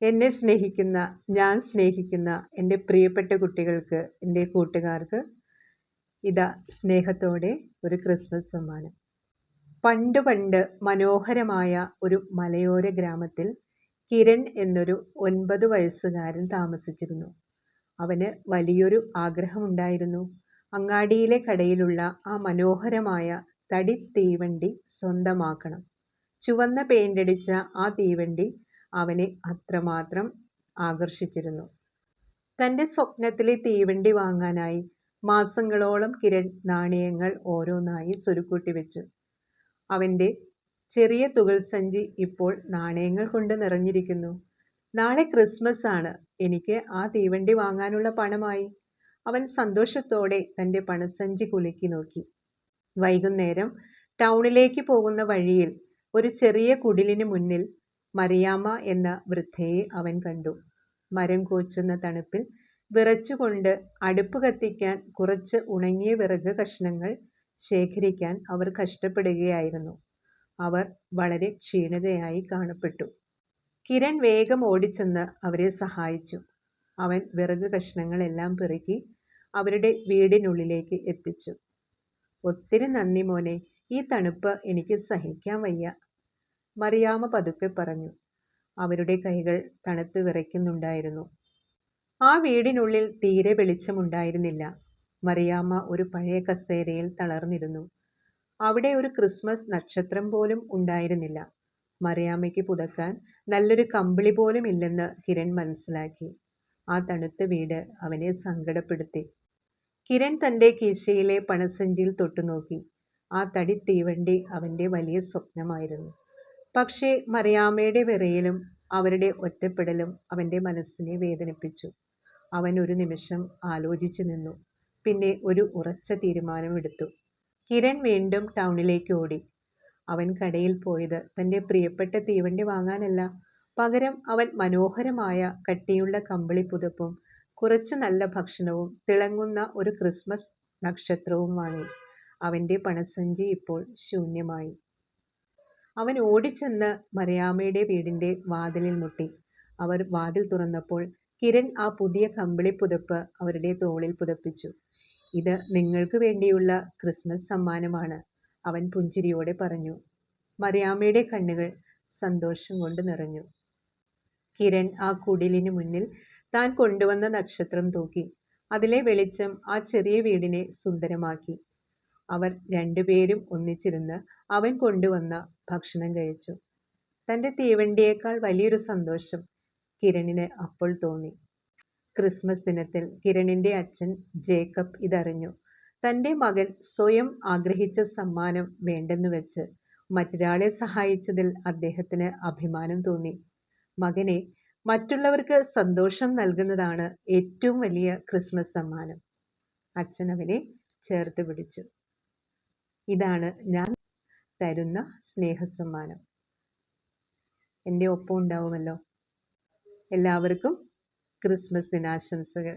എന്നെ സ്നേഹിക്കുന്ന, ഞാൻ സ്നേഹിക്കുന്ന എൻ്റെ പ്രിയപ്പെട്ട കുട്ടികൾക്ക്, എൻ്റെ കൂട്ടുകാർക്ക് ഇതാ സ്നേഹത്തോടെ ഒരു ക്രിസ്മസ് സമ്മാനം. പണ്ട് പണ്ട് മനോഹരമായ ഒരു മലയോര ഗ്രാമത്തിൽ കിരൺ എന്നൊരു 9 വയസ്സുകാരൻ താമസിച്ചിരുന്നു. അവന് വലിയൊരു ആഗ്രഹമുണ്ടായിരുന്നു. അങ്ങാടിയിലെ കടയിലുള്ള ആ മനോഹരമായ തടി തീവണ്ടി സ്വന്തമാക്കണം. ചുവന്ന പെയിന്റടിച്ച ആ തീവണ്ടി അവനെ അത്രമാത്രം ആകർഷിച്ചിരുന്നു. തൻ്റെ സ്വപ്നത്തിലെ തീവണ്ടി വാങ്ങാനായി മാസങ്ങളോളം കിരൺ നാണയങ്ങൾ ഓരോന്നായി സ്വരുക്കൂട്ടി വെച്ചു. അവൻ്റെ ചെറിയ തുകൽ സഞ്ചി ഇപ്പോൾ നാണയങ്ങൾ കൊണ്ട് നിറഞ്ഞിരിക്കുന്നു. നാളെ ക്രിസ്മസ് ആണ്, എനിക്ക് ആ തീവണ്ടി വാങ്ങാനുള്ള പണമായി. അവൻ സന്തോഷത്തോടെ തൻ്റെ പണസഞ്ചി കുലുക്കി നോക്കി. വൈകുന്നേരം ടൗണിലേക്ക് പോകുന്ന വഴിയിൽ ഒരു ചെറിയ കുടിലിന് മുന്നിൽ മറിയാമ്മ എന്ന വൃദ്ധയെ അവൻ കണ്ടു. മരം കോച്ചുന്ന തണുപ്പിൽ വിറച്ചുകൊണ്ട് അടുപ്പ് കത്തിക്കാൻ കുറച്ച് ഉണങ്ങിയ വിറക് കഷ്ണങ്ങൾ ശേഖരിക്കാൻ അവർ കഷ്ടപ്പെടുകയായിരുന്നു. അവർ വളരെ ക്ഷീണിതയായി കാണപ്പെട്ടു. കിരൺ വേഗം ഓടിച്ചെന്ന് അവരെ സഹായിച്ചു. അവൻ വിറക് കഷ്ണങ്ങളെല്ലാം പെറുക്കി അവരുടെ വീടിനുള്ളിലേക്ക് എത്തിച്ചു. ഒത്തിരി നന്ദി മോനെ, ഈ തണുപ്പ് എനിക്ക് സഹിക്കാൻ വയ്യ, മറിയാമ്മ പതുക്കെ പറഞ്ഞു. അവരുടെ കൈകൾ തണുത്ത് വിറയ്ക്കുന്നുണ്ടായിരുന്നു. ആ വീടിനുള്ളിൽ തീരെ വെളിച്ചമുണ്ടായിരുന്നില്ല. മറിയാമ്മ ഒരു പഴയ കസേരയിൽ തളർന്നിരുന്നു. അവിടെ ഒരു ക്രിസ്മസ് നക്ഷത്രം പോലും ഉണ്ടായിരുന്നില്ല. മറിയാമ്മയ്ക്ക് പുതക്കാൻ നല്ലൊരു കമ്പിളി പോലും ഇല്ലെന്ന് കിരൺ മനസ്സിലാക്കി. ആ തണുത്ത വീട് അവനെ സങ്കടപ്പെടുത്തി. കിരൺ തൻ്റെ കീശയിലെ പണസഞ്ചിയിൽ തൊട്ടുനോക്കി. ആ തടി തീവണ്ടി അവൻ്റെ വലിയ സ്വപ്നമായിരുന്നു. പക്ഷേ മറിയാമ്മയുടെ വിറയലും അവരുടെ ഒറ്റപ്പെടലും അവൻ്റെ മനസ്സിനെ വേദനിപ്പിച്ചു. അവൻ ഒരു നിമിഷം ആലോചിച്ചു നിന്നു. പിന്നെ ഒരു ഉറച്ച തീരുമാനമെടുത്തു. കിരൺ വീണ്ടും ടൗണിലേക്ക് ഓടി. അവൻ കടയിൽ പോയത് തൻ്റെ പ്രിയപ്പെട്ട തീവണ്ടി വാങ്ങാനല്ല. പകരം അവൻ മനോഹരമായ കട്ടിയുള്ള കമ്പിളി പുതപ്പും കുറച്ച് നല്ല ഭക്ഷണവും തിളങ്ങുന്ന ഒരു ക്രിസ്മസ് നക്ഷത്രവും വാങ്ങി. അവൻ്റെ പണസഞ്ചി ഇപ്പോൾ ശൂന്യമായി. അവൻ ഓടിച്ചെന്ന് മറിയാമ്മയുടെ വീടിൻ്റെ വാതിലിൽ മുട്ടി. അവർ വാതിൽ തുറന്നപ്പോൾ കിരൺ ആ പുതിയ കമ്പിളി പുതപ്പ് അവരുടെ തോളിൽ പുതപ്പിച്ചു. ഇത് നിങ്ങൾക്ക് വേണ്ടിയുള്ള ക്രിസ്മസ് സമ്മാനമാണ്, അവൻ പുഞ്ചിരിയോടെ പറഞ്ഞു. മറിയാമ്മയുടെ കണ്ണുകൾ സന്തോഷം കൊണ്ട് നിറഞ്ഞു. കിരൺ ആ കുടിലിന് മുന്നിൽ താൻ കൊണ്ടുവന്ന നക്ഷത്രം തൂക്കി. അതിലെ വെളിച്ചം ആ ചെറിയ വീടിനെ സുന്ദരമാക്കി. അവർ രണ്ടുപേരും ഒന്നിച്ചിരുന്ന് അവൻ കൊണ്ടുവന്ന ഭക്ഷണം കഴിച്ചു. തൻ്റെ തീവണ്ടിയേക്കാൾ വലിയൊരു സന്തോഷം കിരണിന് അപ്പോൾ തോന്നി. ക്രിസ്മസ് ദിനത്തിൽ കിരണിൻ്റെ അച്ഛൻ ജേക്കബ് ഇതറിഞ്ഞു. തൻ്റെ മകൻ സ്വയം ആഗ്രഹിച്ച സമ്മാനം വേണ്ടെന്ന് വെച്ച് മറ്റൊരാളെ സഹായിച്ചതിൽ അദ്ദേഹത്തിന് അഭിമാനം തോന്നി. മകനെ, മറ്റുള്ളവർക്ക് സന്തോഷം നൽകുന്നതാണ് ഏറ്റവും വലിയ ക്രിസ്മസ് സമ്മാനം. അച്ഛൻ അവനെ ചേർത്ത് പിടിച്ചു. ഇതാണ് ഞാൻ തരുന്ന സ്നേഹസമ്മാനം. എൻ്റെ ഒപ്പം ഉണ്ടാവുമല്ലോ. എല്ലാവർക്കും ക്രിസ്മസ് ദിനാശംസകൾ.